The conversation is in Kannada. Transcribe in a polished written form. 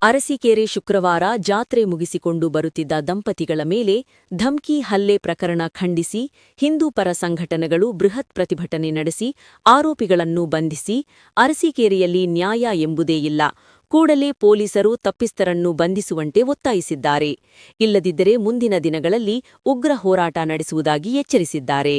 ಅರಸೀಕೆರೆ ಶುಕ್ರವಾರ ಜಾತ್ರೆ ಮುಗಿಸಿಕೊಂಡು ಬರುತ್ತಿದ್ದ ದಂಪತಿಗಳ ಮೇಲೆ ಧಮ್ಕಿ ಹಲ್ಲೆ ಪ್ರಕರಣ ಖಂಡಿಸಿ ಹಿಂದೂ ಪರ ಸಂಘಟನೆಗಳು ಬೃಹತ್ ಪ್ರತಿಭಟನೆ ನಡೆಸಿ ಆರೋಪಿಗಳನ್ನು ಬಂಧಿಸಿ ಅರಸೀಕೆರೆಯಲ್ಲಿ ನ್ಯಾಯ ಎಂಬುದೇ ಇಲ್ಲ, ಕೂಡಲೇ ಪೊಲೀಸರು ತಪ್ಪಿತಸ್ಥರನ್ನು ಬಂಧಿಸುವಂತೆ ಒತ್ತಾಯಿಸಿದ್ದಾರೆ. ಇಲ್ಲದಿದ್ದರೆ ಮುಂದಿನ ದಿನಗಳಲ್ಲಿ ಉಗ್ರ ಹೋರಾಟ ನಡೆಸುವುದಾಗಿ ಎಚ್ಚರಿಸಿದ್ದಾರೆ.